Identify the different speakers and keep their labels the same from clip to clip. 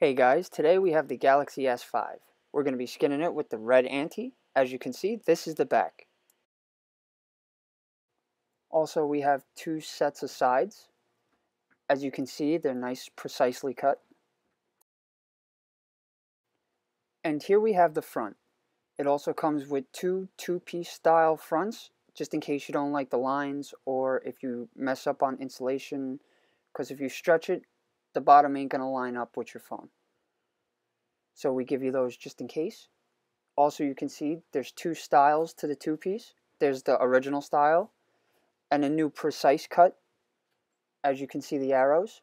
Speaker 1: Hey guys, today we have the Galaxy S5. We're going to be skinning it with the red ante. As you can see, this is the back. Also, we have two sets of sides. As you can see, they're nice, precisely cut. And here we have the front. It also comes with two-piece style fronts, just in case you don't like the lines or if you mess up on installation, because if you stretch it, the bottom ain't going to line up with your phone. So we give you those just in case. Also, you can see there's two styles to the two-piece. There's the original style and a new precise cut. As you can see the arrows.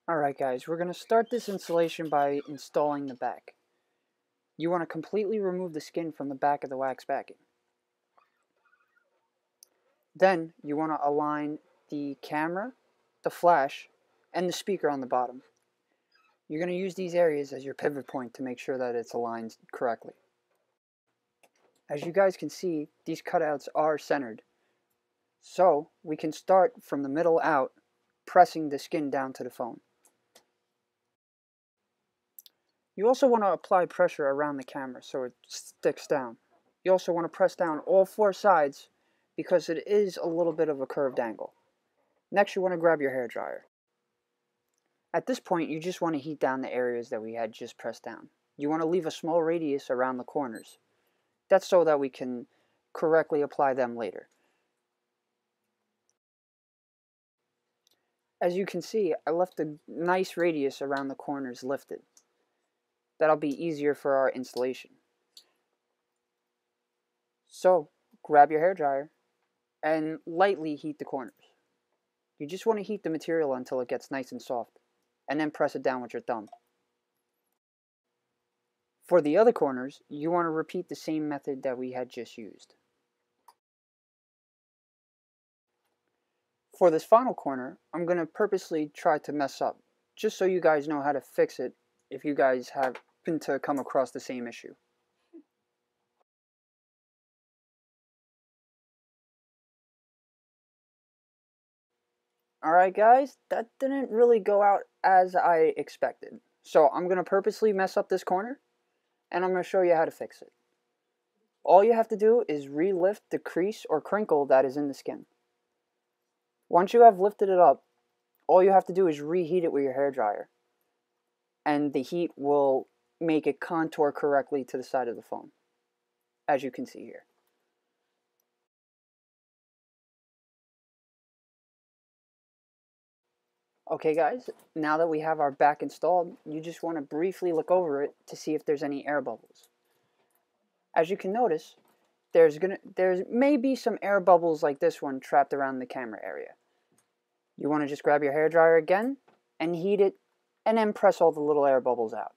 Speaker 1: Alright guys, we're going to start this installation by installing the back. You want to completely remove the skin from the back of the wax backing. Then you want to align the camera, the flash, and the speaker on the bottom. You're going to use these areas as your pivot point to make sure that it's aligned correctly. As you guys can see, these cutouts are centered. So we can start from the middle out, pressing the skin down to the phone. You also want to apply pressure around the camera so it sticks down. You also want to press down all four sides because it is a little bit of a curved angle. Next, you want to grab your hairdryer. At this point, you just want to heat down the areas that we had just pressed down. You want to leave a small radius around the corners. That's so that we can correctly apply them later. As you can see, I left a nice radius around the corners lifted. That'll be easier for our installation. So, grab your hairdryer and lightly heat the corners. You just want to heat the material until it gets nice and soft, and then press it down with your thumb. For the other corners, you want to repeat the same method that we had just used. For this final corner, I'm going to purposely try to mess up, just so you guys know how to fix it if you guys happen to come across the same issue. Alright guys, that didn't really go out as I expected. So I'm going to purposely mess up this corner, and I'm going to show you how to fix it. All you have to do is relift the crease or crinkle that is in the skin. Once you have lifted it up, all you have to do is reheat it with your hairdryer, and the heat will make it contour correctly to the side of the phone, as you can see here. Okay guys, now that we have our back installed, you just want to briefly look over it to see if there's any air bubbles. As you can notice, there may be some air bubbles like this one trapped around the camera area. You want to just grab your hairdryer again and heat it, and then press all the little air bubbles out.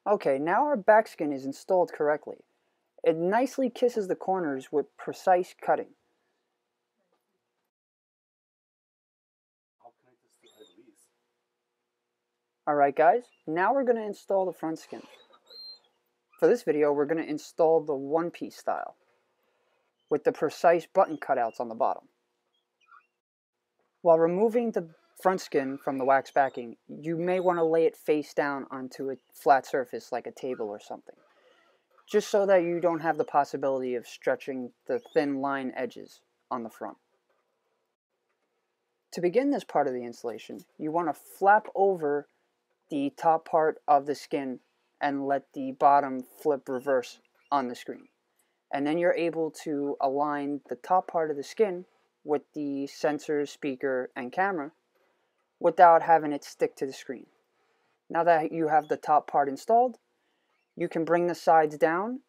Speaker 1: Okay, now our back skin is installed correctly. It nicely kisses the corners with precise cutting. Alright guys, now we're going to install the front skin. For this video, we're going to install the one-piece style, with the precise button cutouts on the bottom. While removing the front skin from the wax backing, you may want to lay it face down onto a flat surface like a table or something, just so that you don't have the possibility of stretching the thin line edges on the front. To begin this part of the installation, you want to flap over the top part of the skin and let the bottom flip reverse on the screen. And then you're able to align the top part of the skin with the sensor, speaker, and camera without having it stick to the screen. Now that you have the top part installed, you can bring the sides down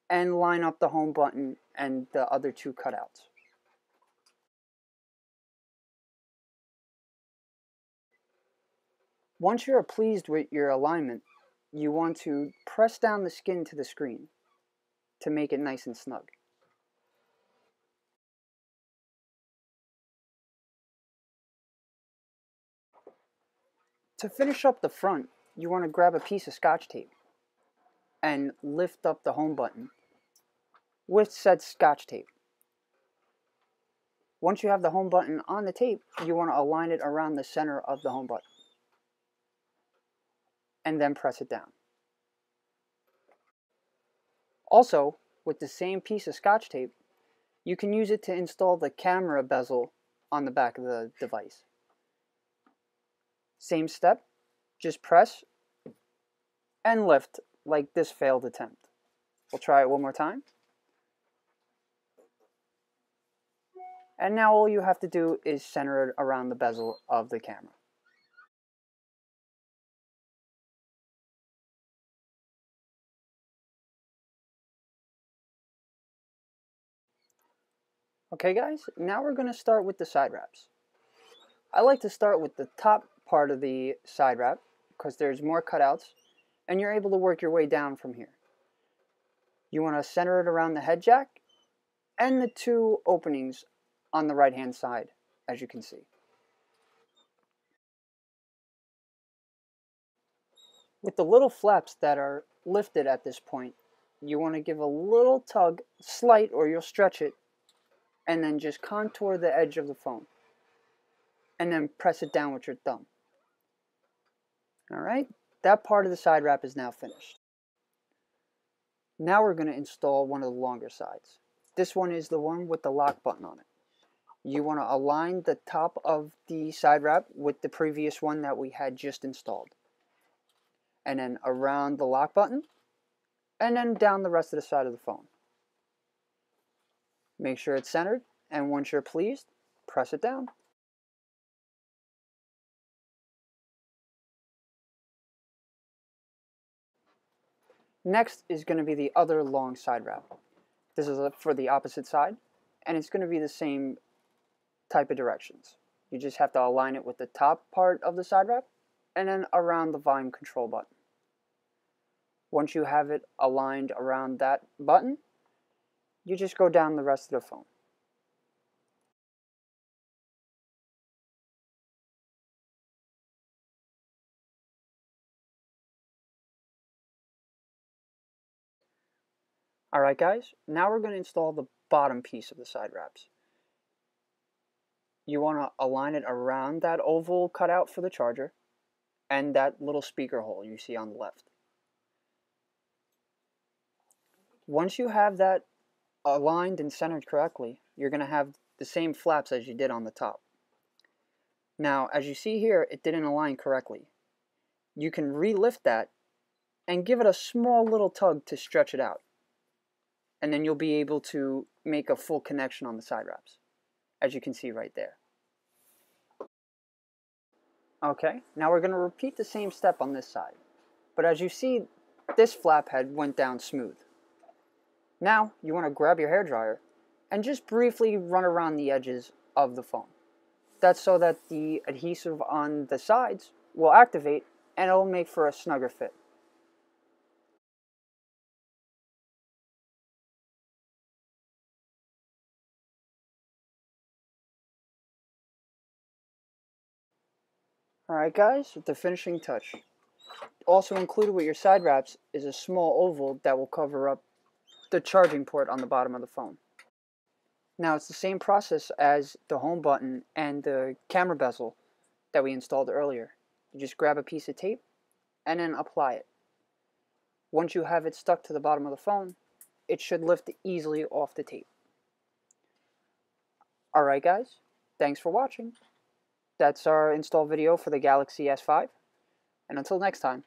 Speaker 1: and line up the home button and the other two cutouts. Once you're pleased with your alignment, you want to press down the skin to the screen to make it nice and snug. To finish up the front, you want to grab a piece of Scotch tape and lift up the home button with said Scotch tape. Once you have the home button on the tape, you want to align it around the center of the home button. And then press it down. Also, with the same piece of Scotch tape, you can use it to install the camera bezel on the back of the device. Same step, just press and lift like this failed attempt. We'll try it one more time. And now all you have to do is center it around the bezel of the camera. Okay guys, now we're going to start with the side wraps. I like to start with the top part of the side wrap because there's more cutouts and you're able to work your way down from here. You want to center it around the head jack and the two openings on the right hand side, as you can see. With the little flaps that are lifted at this point, you want to give a little tug, slight, or you'll stretch it, and then just contour the edge of the phone. And then press it down with your thumb. Alright, that part of the side wrap is now finished. Now we're going to install one of the longer sides. This one is the one with the lock button on it. You want to align the top of the side wrap with the previous one that we had just installed. And then around the lock button, and then down the rest of the side of the phone. Make sure it's centered, and once you're pleased, press it down. Next is going to be the other long side wrap. This is for the opposite side, and it's going to be the same type of directions. You just have to align it with the top part of the side wrap, and then around the volume control button. Once you have it aligned around that button, you just go down the rest of the phone. Alright guys, now we're going to install the bottom piece of the side wraps. You want to align it around that oval cutout for the charger and that little speaker hole you see on the left. Once you have that aligned and centered correctly, you're going to have the same flaps as you did on the top. Now, as you see here, it didn't align correctly. You can re-lift that and give it a small little tug to stretch it out. And then you'll be able to make a full connection on the side wraps, as you can see right there. Okay, now we're going to repeat the same step on this side. But as you see, this flap head went down smooth. Now, you want to grab your hairdryer and just briefly run around the edges of the phone. That's so that the adhesive on the sides will activate and it'll make for a snugger fit. Alright guys, the finishing touch. Also included with your side wraps is a small oval that will cover up the charging port on the bottom of the phone. Now it's the same process as the home button and the camera bezel that we installed earlier. You just grab a piece of tape and then apply it. Once you have it stuck to the bottom of the phone, it should lift easily off the tape. Alright guys, thanks for watching. That's our install video for the Galaxy S5, and until next time.